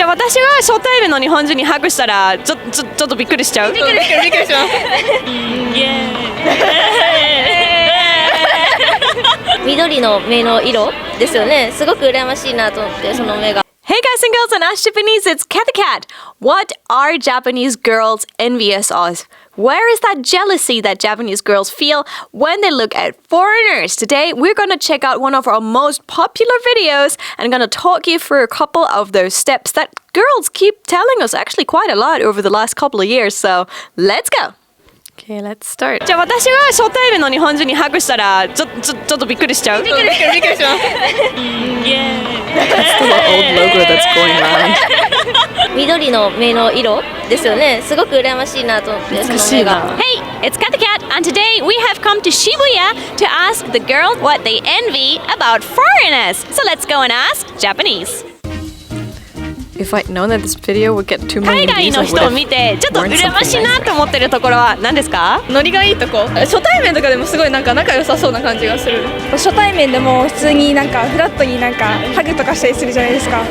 ゃあ私が初対面の日本人にハグしたらちょっとびっくりしちゃう？びっくりします。緑の目の色ですよね。すごく羨ましいなと思ってその目が。Hey guys and girls, on Ask Japanese, it's Kat the Cat. What are Japanese girls envious of? Where is that jealousy that Japanese girls feel when they look at foreigners? Today, we're going to check out one of our most popular videos and going to talk you through a couple of those steps that girls keep telling us actually quite a lot over the last couple of years. So, let's go. Okay, let's start. じゃあ私が初対面の日本人にハグしたらちょっとびっくりしちゃう？びっくりします。That's the old logo that's going around. 緑の目の色ですよね。すごく羨ましいなと思ってその目が。Hey, it's Kat the Cat, and today we have come to Shibuya to ask the girls what they envy about foreigners. So let's go and ask Japanese. If I'd known that this video would get too many views, 海外の人を見てちょっと羨ましいなと思ってるところは何ですか？ノリがいいとこ。初対面とかでもすごいなんか仲良さそうな感じがする。初対面でも普通になんかフラットになんかハグとかしたりするじゃないですか。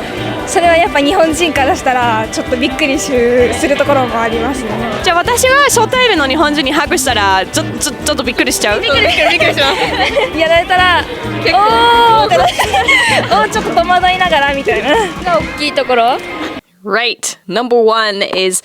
それはやっぱ日本人からしたらちょっとびっくりするところもありますね。じゃあ私が初対面の日本人にハグしたらちょっとびっくりしちゃう？びっくりします。やられたらおーちょっと戸惑いながらみたいな。大きいところ。Right. Number one is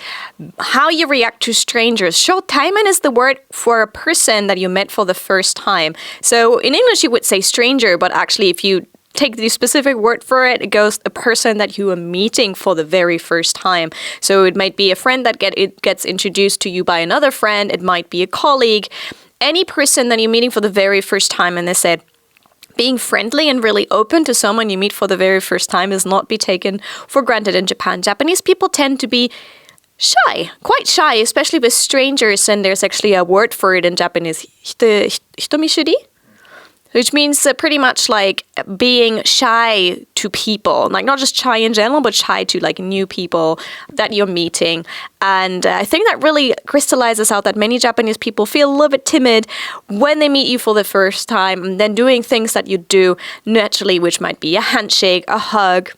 how you react to strangers. Shotaiman is the word for a person that you met for the first time. So in English, you would say stranger, but actually if you take the specific word for it, it goes a person that you are meeting for the very first time. So it might be a friend that gets introduced to you by another friend. It might be a colleague. Any person that you're meeting for the very first time, and they said, being friendly and really open to someone you meet for the very first time is not be taken for granted in Japan. Japanese people tend to be shy, quite shy, especially with strangers, and there's actually a word for it in Japanese, hitomishuri, which means pretty much like being shy to people, like not just shy in general, but shy to like new people that you're meeting. And I think that really crystallizes out that many Japanese people feel a little bit timid when they meet you for the first time, and then doing things that you do naturally, which might be a handshake, a hug,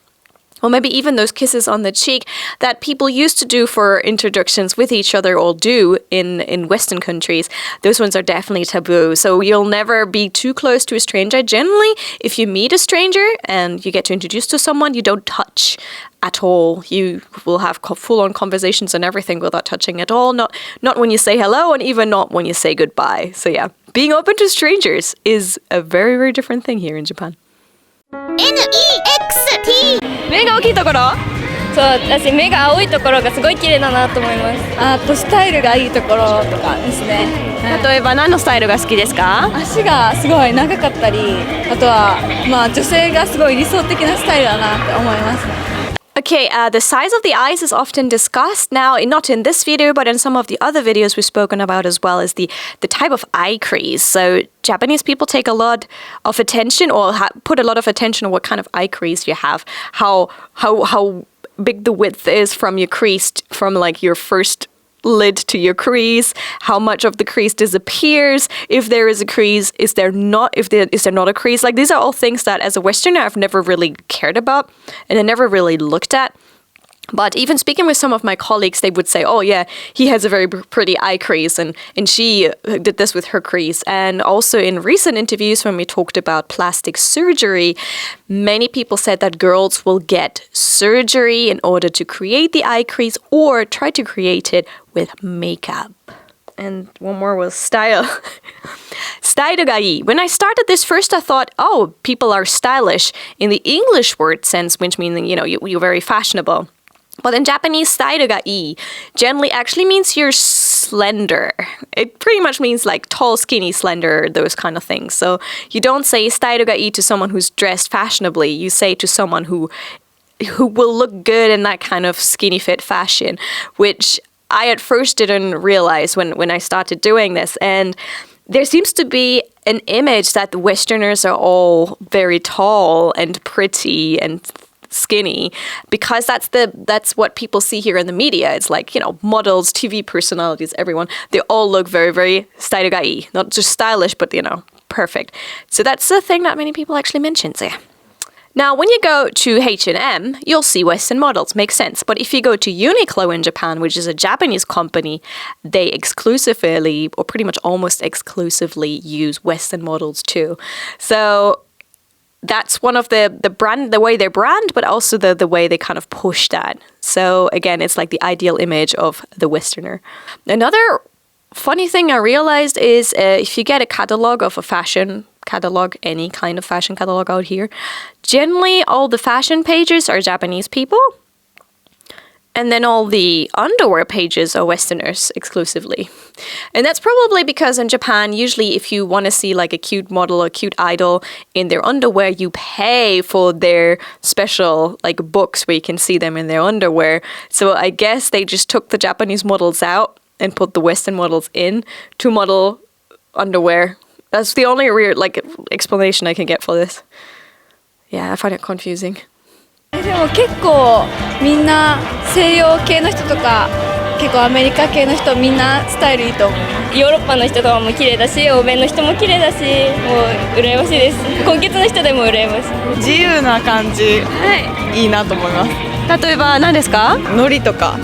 or maybe even those kisses on the cheek that people used to do for introductions with each other or do in Western countries. Those ones are definitely taboo. So you'll never be too close to a stranger. Generally, if you meet a stranger and you get to introduce to someone, you don't touch at all. You will have full-on conversations and everything without touching at all. Not when you say hello, and even not when you say goodbye. So yeah, being open to strangers is a very, very different thing here in Japan. NEXT 目が大きいところ？そう、私目が青いところがすごい綺麗だなと思います。あとスタイルがいいところとかですね。例えば何のスタイルが好きですか？足がすごい長かったり、あとはまあ女性がすごい理想的なスタイルだなって思います。Okay, the size of the eyes is often discussed. Now, not in this video, but in some of the other videos we've spoken about as well, is the type of eye crease. So Japanese people take a lot of attention, or put a lot of attention on what kind of eye crease you have, how big the width is from your crease, from like your first lid to your crease, how much of the crease disappears, if there is a crease, is there not a crease. Like, these are all things that as a Westerner I've never really cared about and I never really looked at. But even speaking with some of my colleagues, they would say, oh yeah, he has a very pretty eye crease, and she did this with her crease. And also in recent interviews when we talked about plastic surgery, many people said that girls will get surgery in order to create the eye crease or try to create it with makeup. And one more was style. Style ga ii. When I started this first, I thought, oh, people are stylish in the English word sense, which means, you're very fashionable. But in Japanese, style ga ii generally actually means you're slender. It pretty much means like tall, skinny, slender, those kind of things. So you don't say style ga ii to someone who's dressed fashionably. You say to someone who will look good in that kind of skinny fit fashion, which I at first didn't realize when I started doing this. And there seems to be an image that the Westerners are all very tall and pretty and skinny, because that's what people see here in the media. It's like, models, TV personalities, everyone, they all look very, very style ga ii. Not just stylish, but, perfect. So that's the thing that many people actually mention. So yeah. Now, when you go to H&M, you'll see Western models. Makes sense. But if you go to Uniqlo in Japan, which is a Japanese company, they exclusively, or pretty much almost exclusively, use Western models too. So that's one of the way they brand, but also the way they kind of push that. So again, it's like the ideal image of the Westerner. Another funny thing I realized is if you get a catalog of a fashion catalog, any kind of fashion catalog out here, generally all the fashion pages are Japanese people, and then all the underwear pages are Westerners exclusively. And that's probably because in Japan, usually if you want to see like a cute model or cute idol in their underwear, you pay for their special like books where you can see them in their underwear. So I guess they just took the Japanese models out and put the Western models in to model underwear. That's the only weird explanation I can get for this. Yeah, I find it confusing. でも結構みんな西洋系の人とか結構アメリカ系の人みんなスタイルいいと思う。ヨーロッパの人とかも綺麗だし、欧米の人も綺麗だし、もう羨ましいです。今月の人でも羨ましい。自由な感じ、いいなと思います。例えば何ですか？ノリとか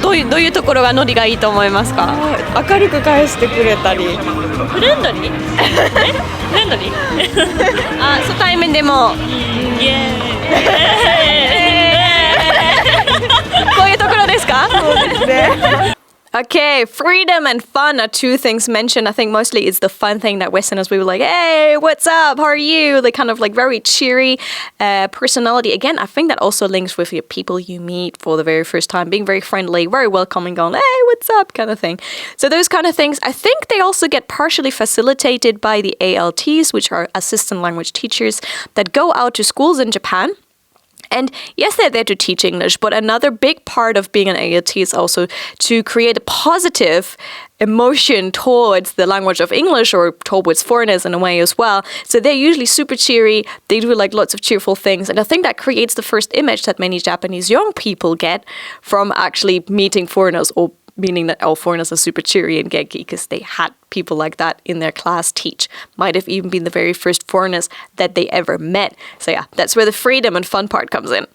どういうところがノリがいいと思いますか？明るく返してくれたり、フレンドリー？フレンドリー？初対面でもイエーイ。こういうところですか？そうですね。Okay, freedom and fun are two things mentioned. I think mostly it's the fun thing that Westerners, we were like, hey, what's up? How are you? They kind of like very cheery personality. Again, I think that also links with your people you meet for the very first time, being very friendly, very welcoming, going, hey, what's up? Kind of thing. So those kind of things, I think they also get partially facilitated by the ALTs, which are assistant language teachers that go out to schools in Japan. And yes, they're there to teach English, but another big part of being an ALT is also to create a positive emotion towards the language of English or towards foreigners in a way as well. So they're usually super cheery. They do like lots of cheerful things. And I think that creates the first image that many Japanese young people get from actually meeting foreigners, or meaning that all foreigners are super cheery and genki because they had people like that in their class teach. Might have even been the very first foreigners that they ever met. So yeah, that's where the freedom and fun part comes in.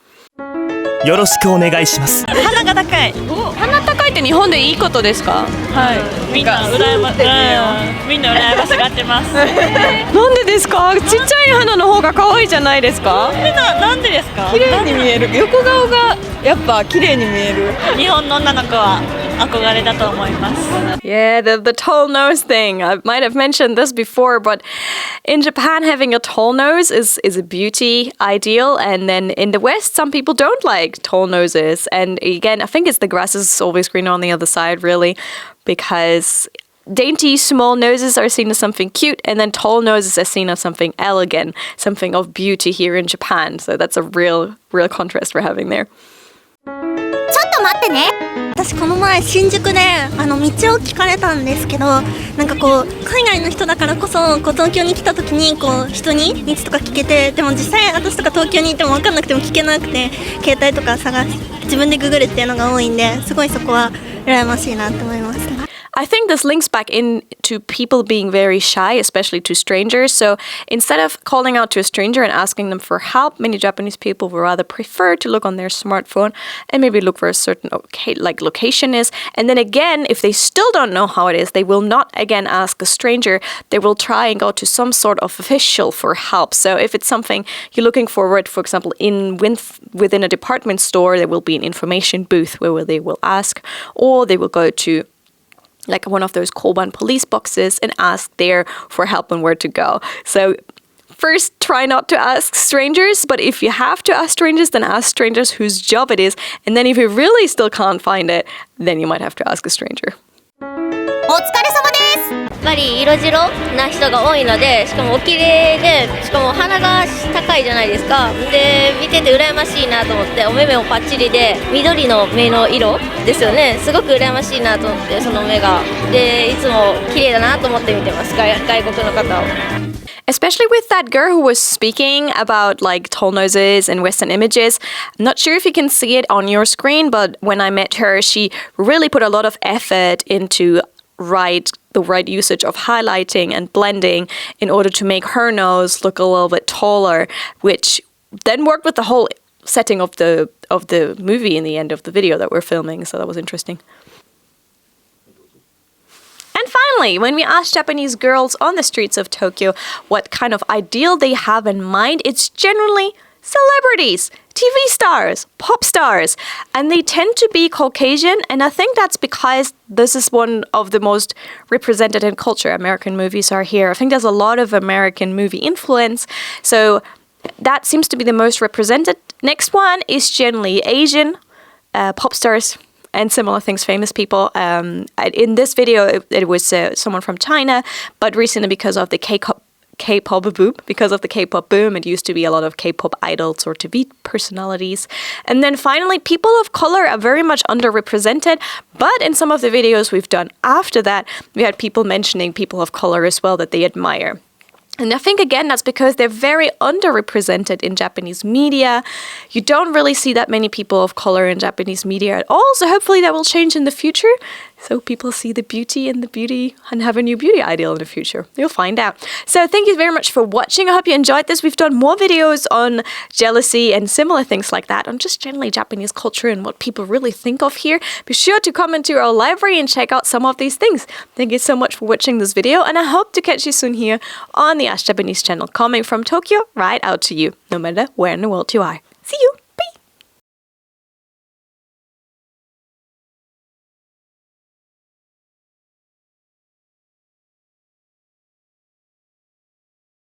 よろしくお願いします。鼻が高い。鼻高いって日本でいいことですか？はい。みんな羨ましがってます。なんでですか？ちっちゃい鼻の方が可愛いじゃないですか？なんでですか？綺麗に見える。横顔がやっぱ綺麗に見える。日本の女の子は憧れだと思います。Yeah, the tall nose thing. I might have mentioned this before, but in Japan, having a tall nose is a beauty ideal. And then in the West, some people don't like tall noses. And again, I think it's the grass is always greener on the other side, really, because dainty, small noses are seen as something cute, and then tall noses are seen as something elegant, something of beauty here in Japan. So that's a real contrast we're having there. ちょっと待ってね。私この前新宿で道を聞かれたんですけど、なんかこう海外の人だからこそ東京に来た時にこう人に道とか聞けて、でも実際私とか東京にいても分かんなくても聞けなくて、携帯とか自分でググるっていうのが多いんで、すごいそこは羨ましいなと思います。I think this links back into people being very shy, especially to strangers. So instead of calling out to a stranger and asking them for help, many Japanese people would rather prefer to look on their smartphone and maybe look for a certain location is. And then again, if they still don't know how it is, they will not again ask a stranger. They will try and go to some sort of official for help. So if it's something you're looking for example, within a department store, there will be an information booth where they will ask, or they will go to like one of those Koban police boxes and ask there for help and where to go. So first, try not to ask strangers, but if you have to ask strangers, then ask strangers whose job it is. And then if you really still can't find it, then you might have to ask a stranger. お疲れ様です。やっぱり色白な人が多いので、しかもお綺麗で、しかも鼻が高いじゃないですか。で見てて羨ましいなと思って、お目目もパッチリで緑の目の色ですよね。すごく羨ましいなと思って、その目がでいつも綺麗だなと思って見てます。外国の方を。Especially with that girl who was speaking about like tall noses and Western images. I'm not sure if you can see it on your screen, but when I met her, she really put a lot of effort into the right usage of highlighting and blending in order to make her nose look a little bit taller, which then worked with the whole setting of the movie in the end of the video that we're filming. So that was interesting. And finally, when we ask Japanese girls on the streets of Tokyo what kind of ideal they have in mind, it's generally celebrities, TV stars, pop stars, and they tend to be Caucasian, and I think that's because this is one of the most represented in culture. American movies are here. I think there's a lot of American movie influence, so that seems to be the most represented. Next one is generally Asian pop stars and similar things, famous people. In this video, it was someone from China, but recently because of the K-pop boom, it used to be a lot of K-pop idols or TV personalities. And then finally, people of color are very much underrepresented, but in some of the videos we've done after that, we had people mentioning people of color as well that they admire. And I think, again, that's because they're very underrepresented in Japanese media. You don't really see that many people of color in Japanese media at all, so hopefully that will change in the future. So people see the beauty in the beauty and have a new beauty ideal in the future. You'll find out. So thank you very much for watching. I hope you enjoyed this. We've done more videos on jealousy and similar things like that, on just generally Japanese culture and what people really think of here. Be sure to come into our library and check out some of these things. Thank you so much for watching this video, and I hope to catch you soon here on the Ask Japanese channel, coming from Tokyo right out to you, no matter where in the world you are. See you!